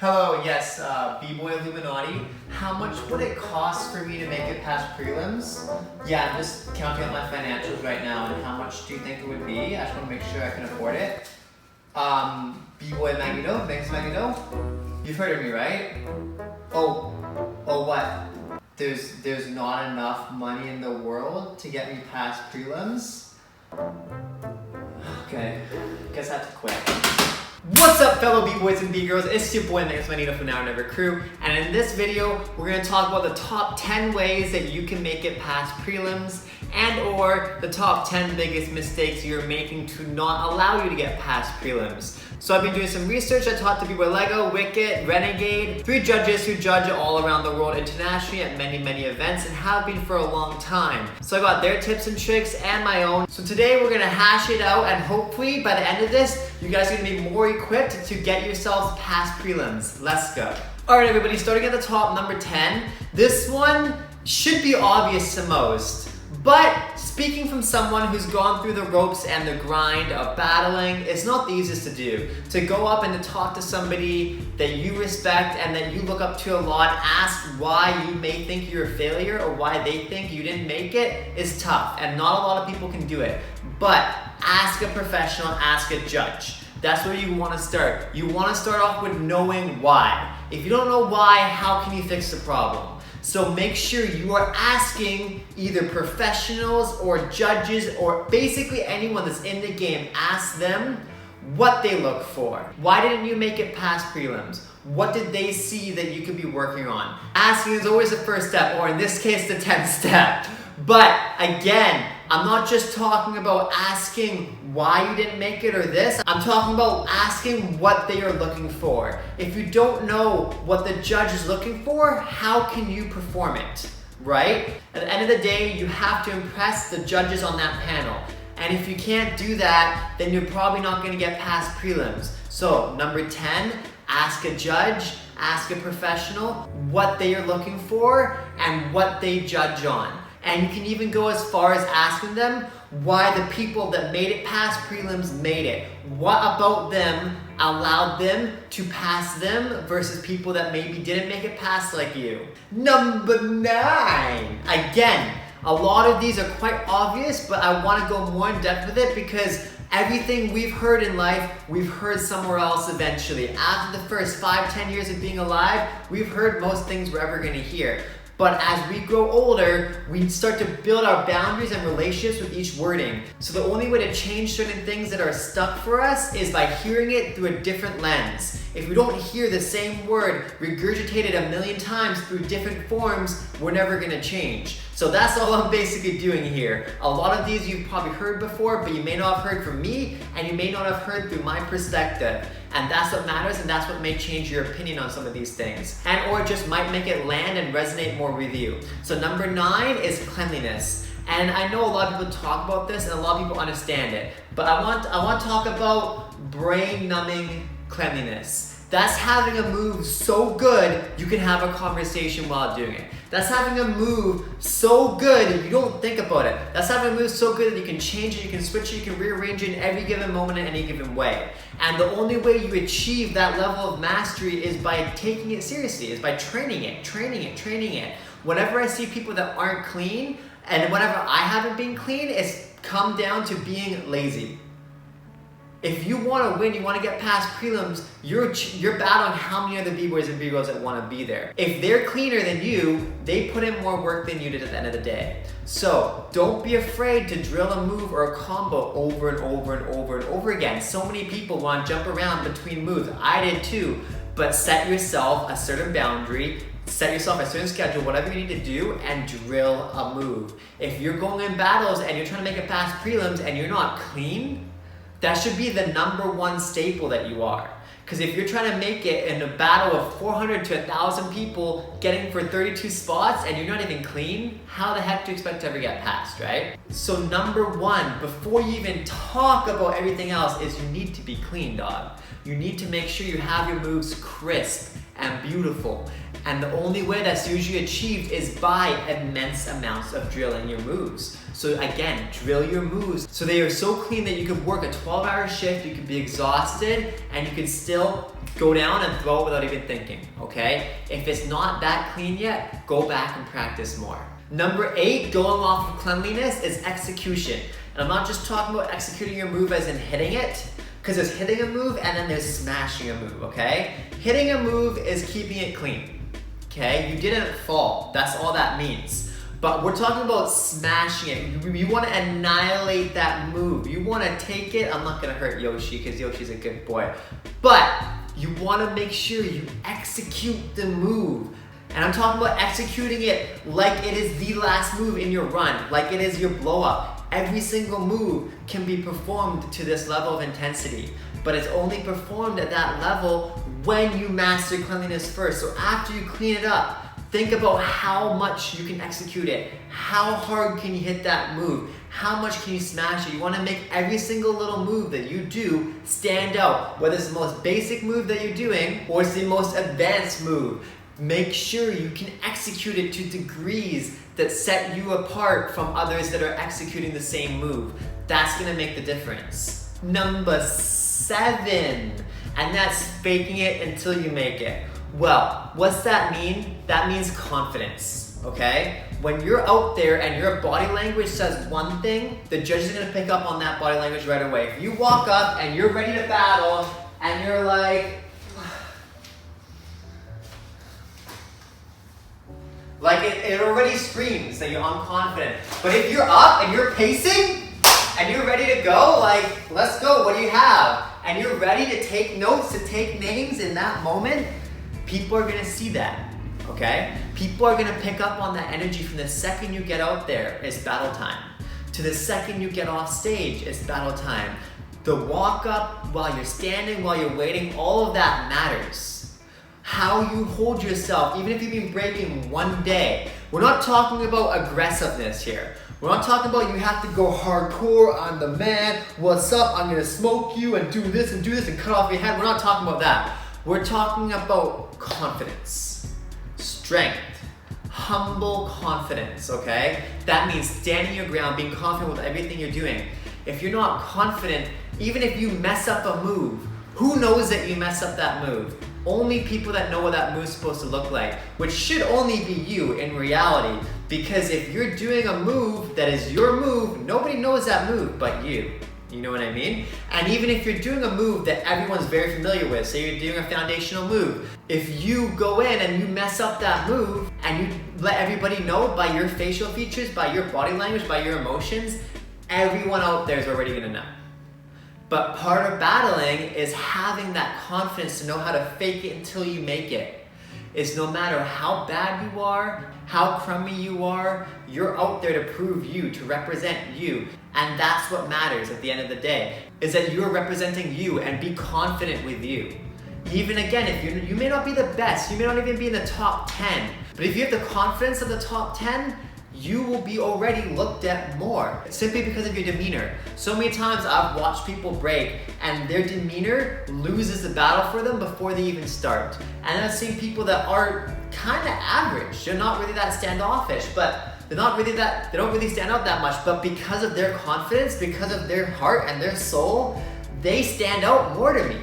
Hello, yes, B-Boy Illuminati. How much would it cost for me to make it past prelims? Yeah, I'm just counting out my financials right now, and how much do you think it would be? I just want to make sure I can afford it. Bboy Magneto, Magnus.Magneto. You've heard of me, right? Oh, what? There's not enough money in the world to get me past prelims? Okay, guess I have to quit. What's up, fellow B-Boys and B-Girls? It's your boy Magnus.Magneto from Now or Never crew, and in this video, we're going to talk about the top 10 ways that you can make it past prelims and or the top 10 biggest mistakes you're making to not allow you to get past prelims. So I've been doing some research. I talked to Bboy Lego, Wicked, Renegade, 3 judges who judge all around the world internationally at many events and have been for a long time. So I got their tips and tricks and my own. So today we're gonna hash it out, and hopefully by the end of this, you guys are gonna be more equipped to get yourselves past prelims. Let's go. All right, everybody, starting at the top, number 10. This one should be obvious to most. But speaking from someone who's gone through the ropes and the grind of battling, it's not the easiest to do. To go up and to talk to somebody that you respect and that you look up to a lot, ask why you may think you're a failure or why they think you didn't make it is tough, and not a lot of people can do it. But ask a professional, ask a judge. That's where you want to start. You want to start off with knowing why. If you don't know why, how can you fix the problem? So make sure you are asking either professionals or judges or basically anyone that's in the game. Ask them what they look for. Why didn't you make it past prelims? What did they see that you could be working on? Asking is always the first step, or in this case, the 10th step. But again, I'm not just talking about asking why you didn't make it or this. I'm talking about asking what they are looking for. If you don't know what the judge is looking for, how can you perform it, right? At the end of the day, you have to impress the judges on that panel. And if you can't do that, then you're probably not gonna get past prelims. So number 10, ask a judge, ask a professional what they are looking for and what they judge on. And you can even go as far as asking them why the people that made it past prelims made it. What about them allowed them to pass them versus people that maybe didn't make it past like you? Number 9. Again, a lot of these are quite obvious, but I want to go more in depth with it because everything we've heard in life, we've heard somewhere else eventually. After the first 5-10 years of being alive, we've heard most things we're ever going to hear. But as we grow older, we start to build our boundaries and relationships with each wording. So the only way to change certain things that are stuck for us is by hearing it through a different lens. If we don't hear the same word regurgitated a million times through different forms, we're never gonna change. So that's all I'm basically doing here. A lot of these you've probably heard before, but you may not have heard from me, and you may not have heard through my perspective. And that's what matters, and that's what may change your opinion on some of these things. And or just might make it land and resonate more with you. So number 9 is cleanliness. And I know a lot of people talk about this and a lot of people understand it, but I want to talk about brain-numbing cleanliness. That's having a move so good you can have a conversation while doing it. That's having a move so good that you don't think about it. That's having a move so good that you can change it, you can switch it, you can rearrange it in every given moment in any given way. And the only way you achieve that level of mastery is by taking it seriously, is by training it. Whenever I see people that aren't clean, and whenever I haven't been clean, it's come down to being lazy. If you want to win, you want to get past prelims, you're battling how many other B-Boys and B-Girls that want to be there. If they're cleaner than you, they put in more work than you did at the end of the day. So don't be afraid to drill a move or a combo over and over again. So many people want to jump around between moves. I did too, but set yourself a certain boundary, set yourself a certain schedule, whatever you need to do, and drill a move. If you're going in battles and you're trying to make it past prelims and you're not clean, that should be the number 1 staple that you are. Because if you're trying to make it in a battle of 400 to 1,000 people getting for 32 spots and you're not even clean, how the heck do you expect to ever get past, right? So number 1, before you even talk about everything else, is you need to be clean, dog. You need to make sure you have your moves crisp and beautiful. And the only way that's usually achieved is by immense amounts of drilling your moves. So again, drill your moves so they are so clean that you could work a 12-hour shift, you could be exhausted, and you can still go down and throw it without even thinking, okay? If it's not that clean yet, go back and practice more. Number 8, going off of cleanliness, is execution. And I'm not just talking about executing your move as in hitting it, because there's hitting a move and then there's smashing a move, okay? Hitting a move is keeping it clean, okay? You didn't fall, that's all that means. But we're talking about smashing it. You want to annihilate that move. You want to take it. I'm not going to hurt Yoshi because Yoshi's a good boy. But you want to make sure you execute the move. And I'm talking about executing it like it is the last move in your run, like it is your blow up. Every single move can be performed to this level of intensity, but it's only performed at that level when you master cleanliness first. So after you clean it up, think about how much you can execute it. How hard can you hit that move? How much can you smash it? You want to make every single little move that you do stand out, whether it's the most basic move that you're doing or it's the most advanced move. Make sure you can execute it to degrees that set you apart from others that are executing the same move. That's going to make the difference. Number 7, and that's faking it until you make it. Well, what's that mean? That means confidence, okay? When you're out there and your body language says one thing, the judge is gonna pick up on that body language right away. If you walk up and you're ready to battle and you're like it already screams that you're unconfident. But if you're up and you're pacing and you're ready to go, like, let's go, what do you have? And you're ready to take notes, to take names in that moment, people are gonna see that, okay? People are gonna pick up on that energy from the second you get out there, it's battle time. To the second you get off stage, it's battle time. The walk up, while you're standing, while you're waiting, all of that matters. How you hold yourself, even if you've been breaking one day. We're not talking about aggressiveness here. We're not talking about you have to go hardcore on the man, what's up, I'm gonna smoke you and do this and cut off your head. We're not talking about that. We're talking about confidence, strength, humble confidence, okay? That means standing your ground, being confident with everything you're doing. If you're not confident, even if you mess up a move, who knows that you mess up that move? Only people that know what that move's supposed to look like, which should only be you in reality, because if you're doing a move that is your move, nobody knows that move but you. You know what I mean? And even if you're doing a move that everyone's very familiar with, say you're doing a foundational move, if you go in and you mess up that move and you let everybody know by your facial features, by your body language, by your emotions, everyone out there is already gonna know. But part of battling is having that confidence to know how to fake it until you make it. It's no matter how bad you are, how crummy you are, you're out there to prove you, to represent you. And that's what matters at the end of the day, is that you're representing you and be confident with you. Even again, if you may not be the best, you may not even be in the top 10, but if you have the confidence of the top 10, you will be already looked at more, simply because of your demeanor. So many times I've watched people break and their demeanor loses the battle for them before they even start. And I've seen people that are kind of average. They're not really that standoffish, but they don't really stand out that much, but because of their confidence, because of their heart and their soul, they stand out more to me.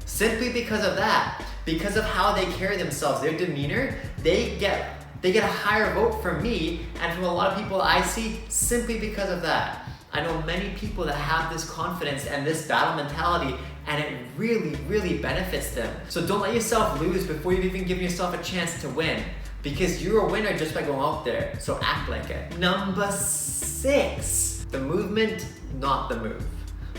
Simply because of that, because of how they carry themselves, their demeanor, they get a higher vote from me and from a lot of people I see simply because of that. I know many people that have this confidence and this battle mentality, and it really, really benefits them. So don't let yourself lose before you've even given yourself a chance to win, because you're a winner just by going out there, so act like it. Number 6, the movement, not the move.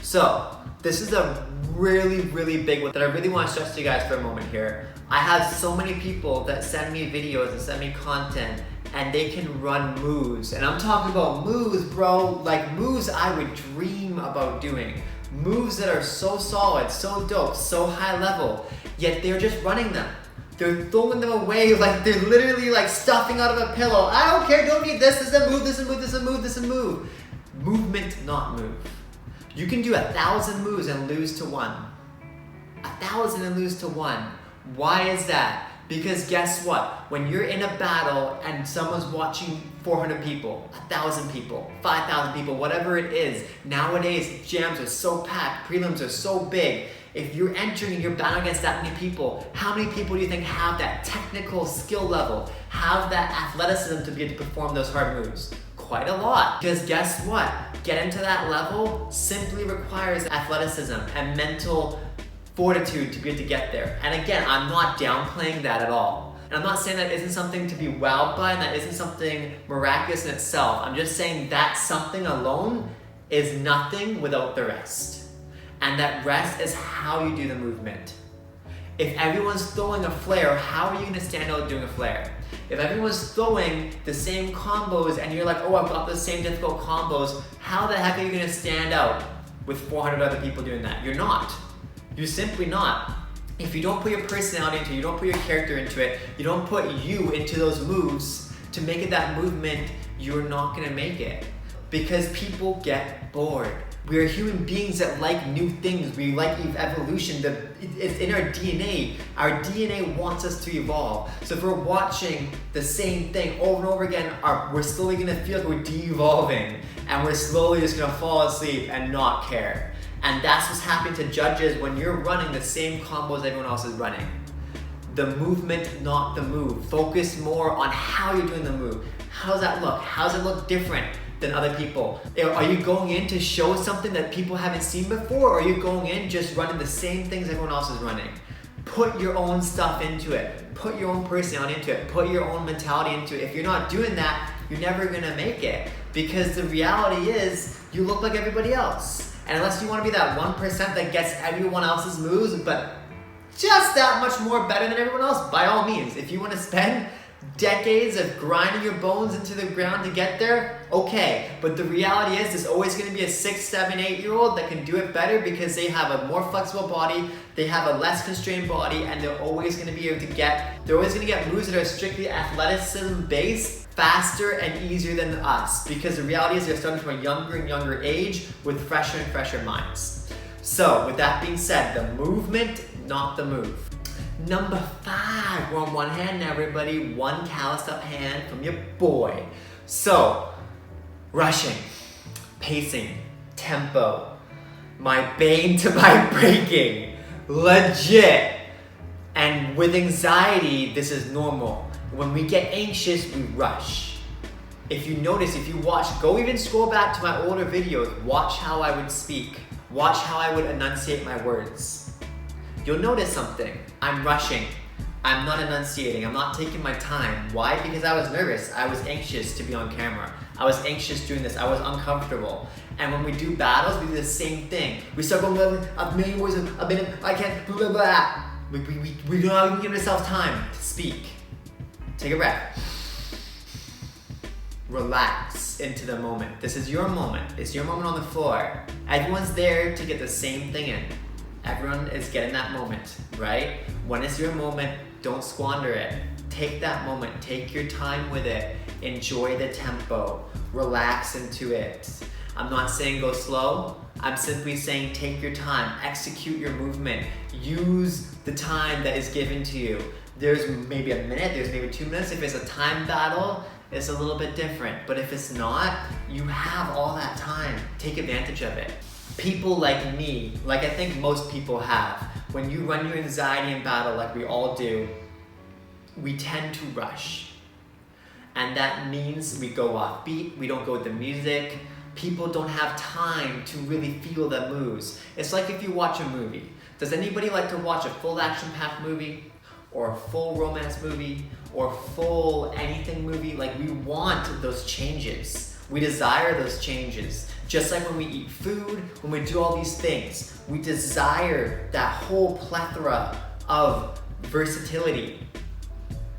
So this is a really, really big one that I really want to stress to you guys for a moment here. I have so many people that send me videos and send me content and they can run moves. And I'm talking about moves, bro, like moves I would dream about doing. Moves that are so solid, so dope, so high level, yet they're just running them. They're throwing them away like they're literally like stuffing out of a pillow. I don't care, don't need this is a move, this is a move, this is a move, this is a move. Movement, not move. You can do 1,000 moves and lose to 1. 1,000 and lose to 1. Why is that? Because guess what? When you're in a battle and someone's watching 400 people, 1,000 people, 5,000 people, whatever it is, nowadays jams are so packed, prelims are so big. If you're entering and you're battling against that many people, how many people do you think have that technical skill level, have that athleticism to be able to perform those hard moves? Quite a lot. Because guess what? Getting to that level simply requires athleticism and mental fortitude to be able to get there. And again, I'm not downplaying that at all. And I'm not saying that isn't something to be wowed by and that isn't something miraculous in itself. I'm just saying that something alone is nothing without the rest. And that rest is how you do the movement. If everyone's throwing a flare, how are you gonna stand out doing a flare? If everyone's throwing the same combos and you're like, oh, I've got the same difficult combos, how the heck are you gonna stand out with 400 other people doing that? You're not. You're simply not. If you don't put your personality into it, you don't put your character into it, you don't put you into those moves to make it that movement, you're not gonna make it. Because people get bored. We are human beings that like new things. We like evolution. It's in our DNA. Our DNA wants us to evolve. So if we're watching the same thing over and over again, we're slowly gonna feel like we're de-evolving and we're slowly just gonna fall asleep and not care. And that's what's happening to judges when you're running the same combos everyone else is running. The movement, not the move. Focus more on how you're doing the move. How does that look? How does it look different than other people? Are you going in to show something that people haven't seen before, or are you going in just running the same things everyone else is running? Put your own stuff into it. Put your own personality into it. Put your own mentality into it. If you're not doing that, you're never gonna make it. Because the reality is, you look like everybody else. And unless you wanna be that 1% that gets everyone else's moves, but just that much more better than everyone else, by all means. If you wanna spend decades of grinding your bones into the ground to get there, okay. But the reality is there's always gonna be a 6, 7, 8-year-old that can do it better because they have a more flexible body, they have a less constrained body, and they're always gonna be able to get moves that are strictly athleticism based faster and easier than us. Because the reality is they're starting from a younger and younger age with fresher and fresher minds. So with that being said, the movement, not the move. Number 5, we're on one hand now, everybody. One calloused up hand from your boy. So, rushing, pacing, tempo, my bane to my breaking, legit. And with anxiety, this is normal. When we get anxious, we rush. If you notice, if you watch, go even scroll back to my older videos, watch how I would speak, watch how I would enunciate my words. You'll notice something. I'm rushing. I'm not enunciating. I'm not taking my time. Why? Because I was nervous. I was anxious to be on camera. I was anxious doing this. I was uncomfortable. And when we do battles, we do the same thing. We start going, a million words, a minute, I can't, blah, blah, blah. We do not even give ourselves time to speak. Take a breath. Relax into the moment. This is your moment. It's your moment on the floor. Everyone's there to get the same thing in. Everyone is getting that moment, right? When it's your moment, don't squander it. Take that moment, take your time with it. Enjoy the tempo, relax into it. I'm not saying go slow. I'm simply saying take your time, execute your movement. Use the time that is given to you. There's maybe a minute, there's maybe 2 minutes. If it's a time battle, it's a little bit different. But if it's not, you have all that time. Take advantage of it. People like me, like I think most people have, when you run your anxiety in battle like we all do, we tend to rush. And that means we go off beat, we don't go with the music. People don't have time to really feel the moves. It's like if you watch a movie. Does anybody like to watch a full action-packed movie? Or a full romance movie? Or full anything movie? Like, we want those changes. We desire those changes. Just like when we eat food, when we do all these things, we desire that whole plethora of versatility.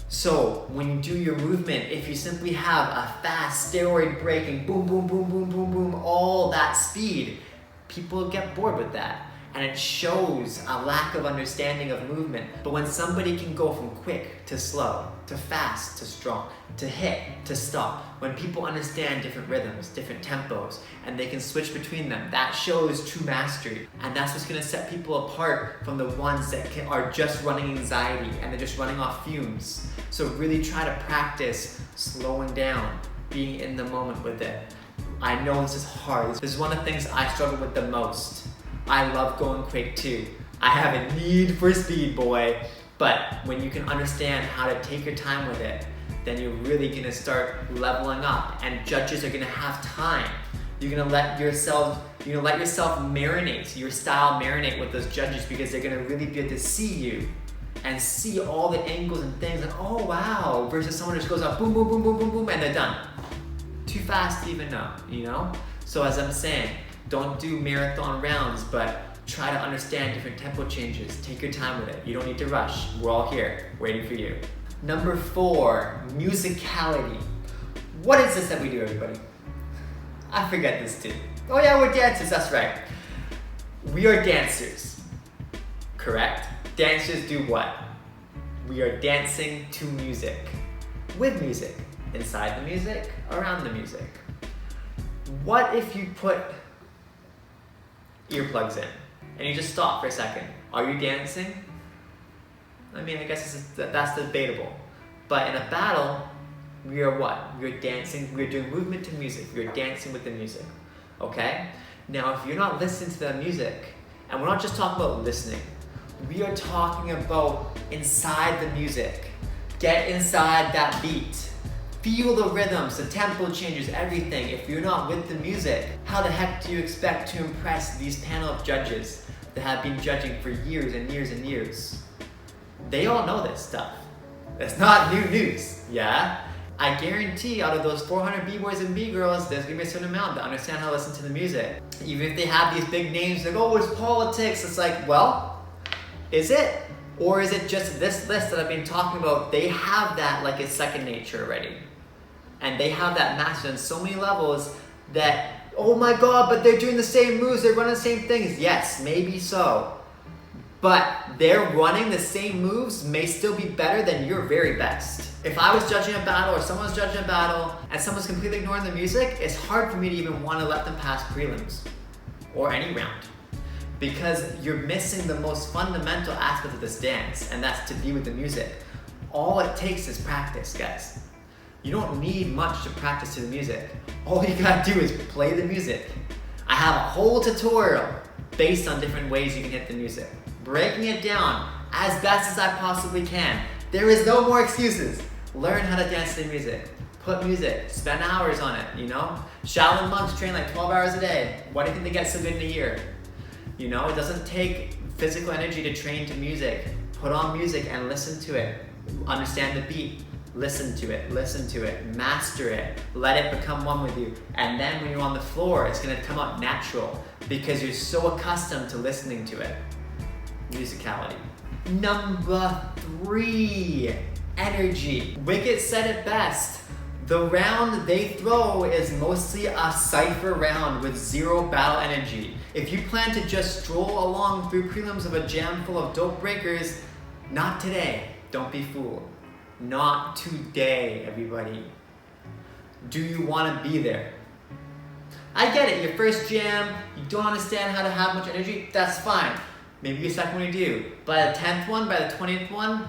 So when you do your movement, if you simply have a fast steroid breaking, boom, boom, boom, boom, boom, boom, all that speed, people get bored with that. and it shows a lack of understanding of movement. But when somebody can go from quick to slow, to fast to strong, to hit to stop, when people understand different rhythms, different tempos, and they can switch between them, that shows true mastery. And that's what's gonna set people apart from the ones that are just running anxiety and they're just running off fumes. So really try to practice slowing down, being in the moment with it. I know this is hard. This is one of the things I struggle with the most. I love going quick too. I have a need for speed, boy. But when you can understand how to take your time with it, then you're really gonna start leveling up, and judges are gonna have time. You're gonna let yourself marinate, your style marinate with those judges, because they're gonna really be able to see you and see all the angles and things, like, oh wow, versus someone who just goes up boom, boom, boom, boom, boom, boom, and they're done. Too fast to even know, you know? So as I'm saying, don't do marathon rounds, but try to understand different tempo changes. Take your time with it. You don't need to rush. We're all here, waiting for you. Number 4, musicality. What is this that we do, everybody? I forget this too. Oh yeah, we're dancers, that's right. We are dancers, correct? Dancers do what? We are dancing to music, with music, inside the music, around the music. What if you put earplugs in and you just stop for a second? Are you dancing? I mean, I guess that's debatable. But in a battle, we are what? We are dancing, we are doing movement to music. We are dancing with the music, okay? Now, if you're not listening to the music, and we're not just talking about listening, we are talking about inside the music. Get inside that beat. Feel the rhythms, the tempo changes, everything. If you're not with the music, how the heck do you expect to impress these panel of judges that have been judging for years and years and years? They all know this stuff. It's not new news, yeah? I guarantee out of those 400 B-boys and B-girls, there's gonna be a certain amount that understand how to listen to the music. Even if they have these big names, like, oh, it's politics. It's like, well, is it? Or is it just this list that I've been talking about? They have that like a second nature already. And they have that mastered on so many levels that, oh my God, but they're doing the same moves, they're running the same things. Yes, maybe so. But they're running the same moves may still be better than your very best. If I was judging a battle or someone's judging a battle and someone's completely ignoring the music, it's hard for me to even want to let them pass prelims or any round. Because you're missing the most fundamental aspect of this dance, and that's to be with the music. All it takes is practice, guys. You don't need much to practice to the music. All you gotta do is play the music. I have a whole tutorial based on different ways you can hit the music. Breaking it down as best as I possibly can. There is no more excuses. Learn how to dance to the music. Put music, spend hours on it, you know? Shaolin monks train like 12 hours a day. Why do you think they get so good in a year? You know, it doesn't take physical energy to train to music. Put on music and listen to it. Understand the beat. Listen to it, master it, let it become one with you. And then when you're on the floor, it's gonna come out natural because you're so accustomed to listening to it. Musicality. Number 3, energy. Wicket said it best. The round they throw is mostly a cipher round with 0 battle energy. If you plan to just stroll along through prelims of a jam full of dope breakers, not today, don't be fooled. Not today, everybody. Do you want to be there? I get it, your first jam, you don't understand how to have much energy, that's fine. Maybe your second one you do. By the 10th one, by the 20th one,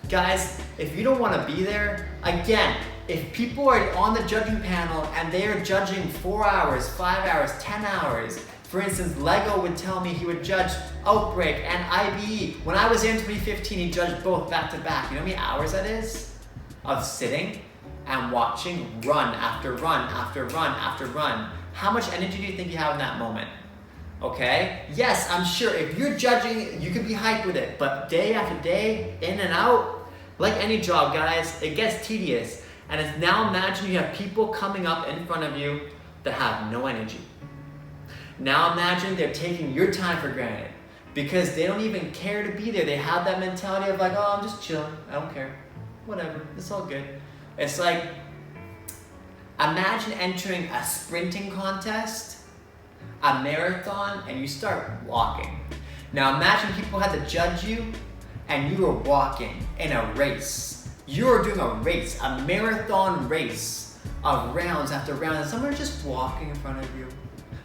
guys, if you don't want to be there, again, if people are on the judging panel and they are judging 4 hours, 5 hours, 10 hours, for instance, Lego would tell me he would judge Outbreak and IBE. When I was there in 2015, he judged both back to back. You know how many hours that is? Of sitting and watching run after run after run after run. How much energy do you think you have in that moment? Okay? Yes, I'm sure if you're judging, you can be hyped with it, but day after day, in and out, like any job, guys, it gets tedious. And it's now imagine you have people coming up in front of you that have no energy. Now imagine they're taking your time for granted because they don't even care to be there. They have that mentality of like, oh, I'm just chilling. I don't care. Whatever. It's all good. It's like, imagine entering a sprinting contest, a marathon, and you start walking. Now imagine people had to judge you and you were walking in a race. You were doing a race, a marathon race of rounds after rounds, and someone just walking in front of you.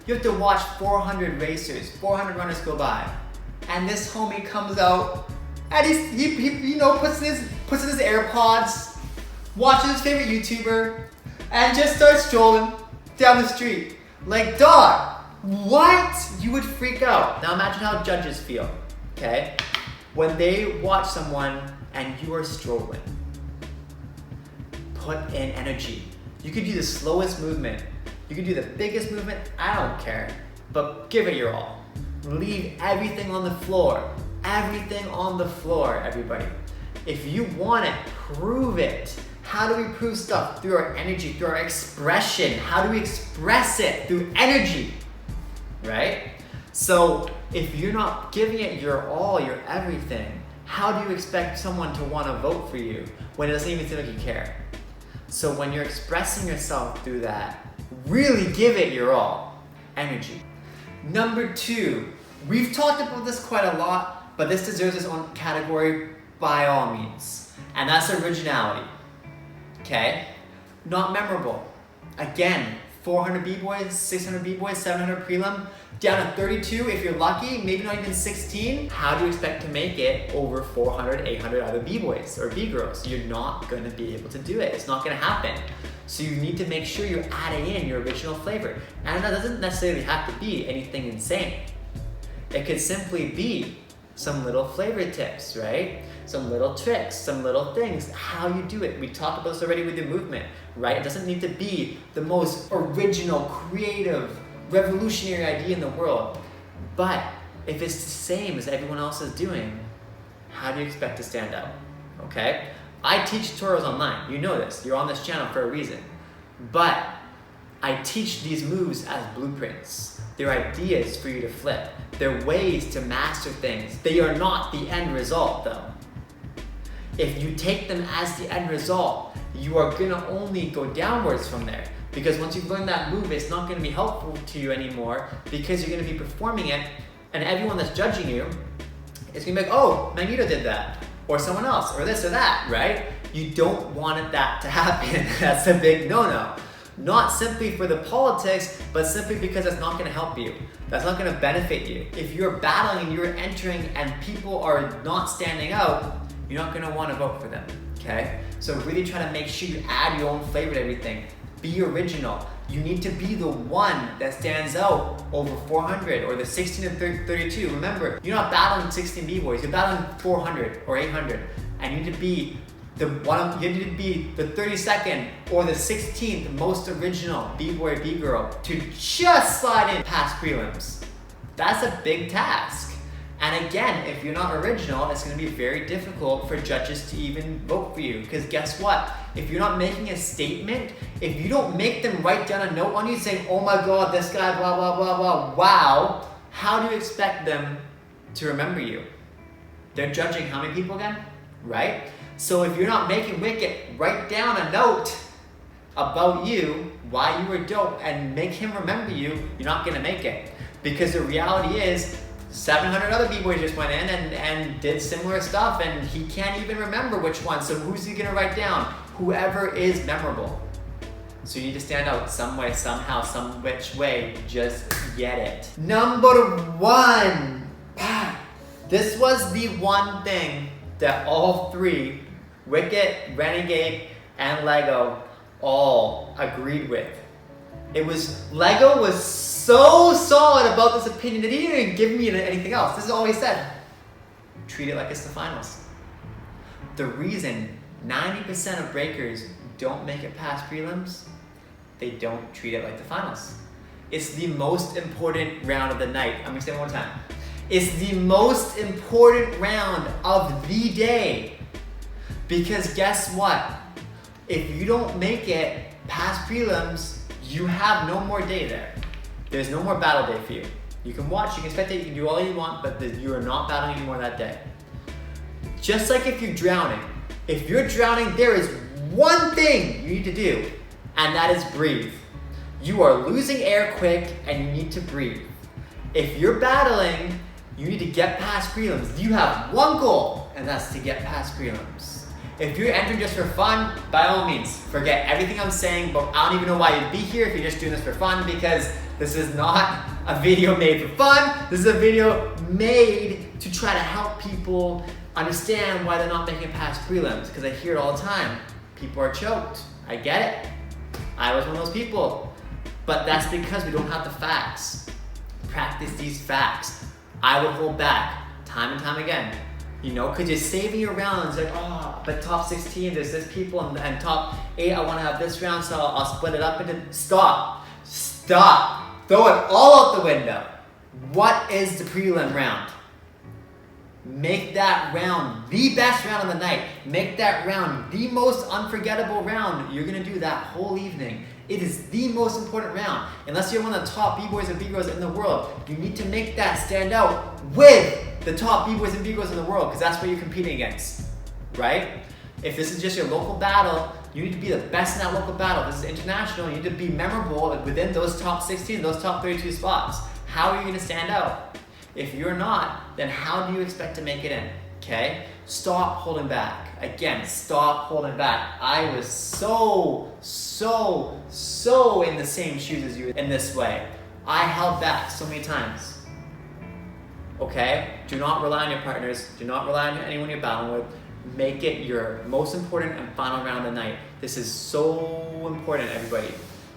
You have to watch 400 racers, 400 runners go by. And this homie comes out and he puts in his AirPods, watches his favorite YouTuber, and just starts strolling down the street. Like, dog, what? You would freak out. Now imagine how judges feel, okay? When they watch someone and you are strolling. Put in energy. You could do the slowest movement. You could do the biggest movement, I don't care, but give it your all. Leave everything on the floor. Everything on the floor, everybody. If you want it, prove it. How do we prove stuff? Through our energy, through our expression. How do we express it? Through energy, right? So if you're not giving it your all, your everything, how do you expect someone to want to vote for you when it doesn't even seem like you care? So when you're expressing yourself through that, really give it your all, energy. Number 2, we've talked about this quite a lot, but this deserves its own category by all means, and that's originality. Okay? Not memorable. Again, 400 B-boys, 600 B-boys, 700 prelim, down to 32 if you're lucky, maybe not even 16. How do you expect to make it over 400, 800 other B-boys or B-girls? You're not gonna be able to do it. It's not gonna happen. So you need to make sure you're adding in your original flavor. And that doesn't necessarily have to be anything insane. It could simply be some little flavor tips, right? Some little tricks, some little things, how you do it. We talked about this already with the movement, right? It doesn't need to be the most original, creative, revolutionary idea in the world. But if it's the same as everyone else is doing, how do you expect to stand out, okay? I teach tutorials online, you know this, you're on this channel for a reason. But I teach these moves as blueprints. They're ideas for you to flip. They're ways to master things. They are not the end result though. If you take them as the end result, you are gonna only go downwards from there. Because once you've learned that move, it's not gonna be helpful to you anymore because you're gonna be performing it and everyone that's judging you is gonna be like, oh, Magneto did that, or someone else, or this or that, right? You don't want that to happen. That's a big no-no. Not simply for the politics, but simply because it's not gonna help you. That's not gonna benefit you. If you're battling and you're entering and people are not standing out, you're not gonna wanna vote for them, okay? So really try to make sure you add your own flavor to everything. Be original. You need to be the one that stands out over 400 or the 16 and 32. Remember, you're not battling 16 B-boys, you're battling 400 or 800. And you need to be the 32nd or the 16th most original B-boy, B-girl to just slide in past prelims. That's a big task. And again, if you're not original, it's gonna be very difficult for judges to even vote for you. Because guess what? If you're not making a statement, if you don't make them write down a note on you saying, oh my God, this guy, blah, blah, blah, blah, wow, how do you expect them to remember you? They're judging how many people again, right? So if you're not making Wicket write down a note about you, why you were dope, and make him remember you, you're not gonna make it. Because the reality is, 700 other B-boys just went in and did similar stuff and he can't even remember which one. So who's he gonna write down? Whoever is memorable. So you need to stand out some way, somehow, some which way, just get it. Number 1. This was the one thing that all 3, Wicket, Renegade, and Lego, all agreed with. Lego was so solid about this opinion that he didn't even give me anything else. This is all he said. Treat it like it's the finals. The reason 90% of breakers don't make it past prelims, they don't treat it like the finals. It's the most important round of the night. I'm gonna say it one more time. It's the most important round of the day. Because guess what? If you don't make it past prelims, you have no more day there. There's no more battle day for you. You can watch, you can spectate, you can do all you want, but you are not battling anymore that day. Just like if you're drowning. If you're drowning, there is one thing you need to do, and that is breathe. You are losing air quick, and you need to breathe. If you're battling You need to get past prelims. You have one goal, and that's to get past prelims. If you're entering just for fun, by all means, forget everything I'm saying, but I don't even know why you'd be here if you're just doing this for fun, because this is not a video made for fun. This is a video made to try to help people understand why they're not making it past prelims, because I hear it all the time. People are choked. I get it. I was one of those people. But that's because we don't have the facts. Practice these facts. I would hold back time and time again. You know, because you're saving your rounds. Like, oh, but top 16, there's this people, and top 8, I want to have this round, so I'll split it up into. Stop. Stop. Throw it all out the window. What is the prelim round? Make that round the best round of the night. Make that round the most unforgettable round you're going to do that whole evening. It is the most important round. Unless you're one of the top B-boys and B-girls in the world, you need to make that stand out with the top B-boys and B-girls in the world, because that's what you're competing against, right? If this is just your local battle, you need to be the best in that local battle. This is international. You need to be memorable within those top 16, those top 32 spots. How are you going to stand out? If you're not, then how do you expect to make it in? Okay? Stop holding back. Again, stop holding back. I was so in the same shoes as you in this way. I held back so many times. Okay? Do not rely on your partners. Do not rely on anyone you're battling with. Make it your most important and final round of the night. This is so important, everybody.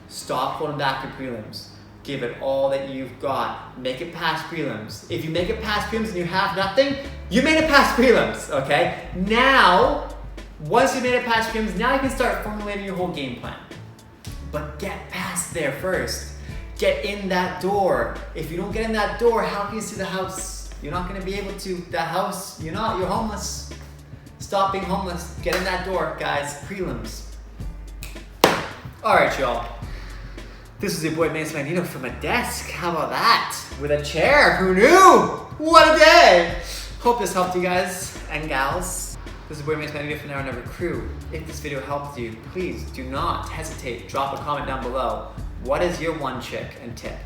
Stop holding back your prelims. Give it all that you've got. Make it past prelims. If you make it past prelims and you have nothing, you made it past prelims, okay? Now, once you made it past prelims, now you can start formulating your whole game plan. But get past there first. Get in that door. If you don't get in that door, how can you see the house? You're not gonna be able to. The house, you're homeless. Stop being homeless. Get in that door, guys. Prelims. All right, y'all. This is your boy Magnus.Magneto from a desk. How about that? With a chair. Who knew? What a day! Hope this helped you guys and gals. This is your boy Magnus.Magneto from Now or Never Crew. If this video helped you, please do not hesitate. Drop a comment down below. What is your one trick and tip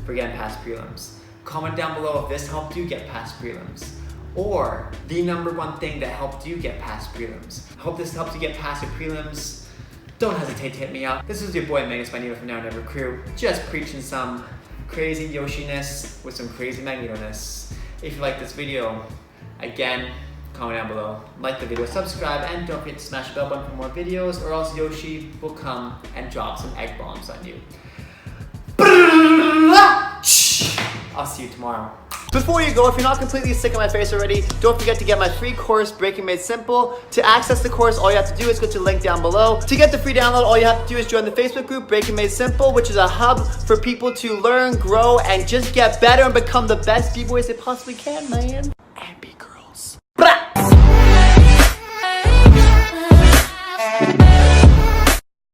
for getting past prelims? Comment down below if this helped you get past prelims. Or the #1 thing that helped you get past prelims. I hope this helped you get past your prelims. Don't hesitate to hit me up. This is your boy Magnus.Magneto from Now or Never Crew. Just preaching some crazy Yoshi-ness with some crazy Magneto-ness. If you like this video, again, comment down below. Like the video, subscribe, and don't forget to smash the bell button for more videos, or else Yoshi will come and drop some egg bombs on you. I'll see you tomorrow. Before you go, if you're not completely sick of my face already, don't forget to get my free course, Breaking Made Simple. To access the course, all you have to do is go to the link down below. To get the free download, all you have to do is join the Facebook group, Breaking Made Simple, which is a hub for people to learn, grow, and just get better and become the best B-boys they possibly can, man.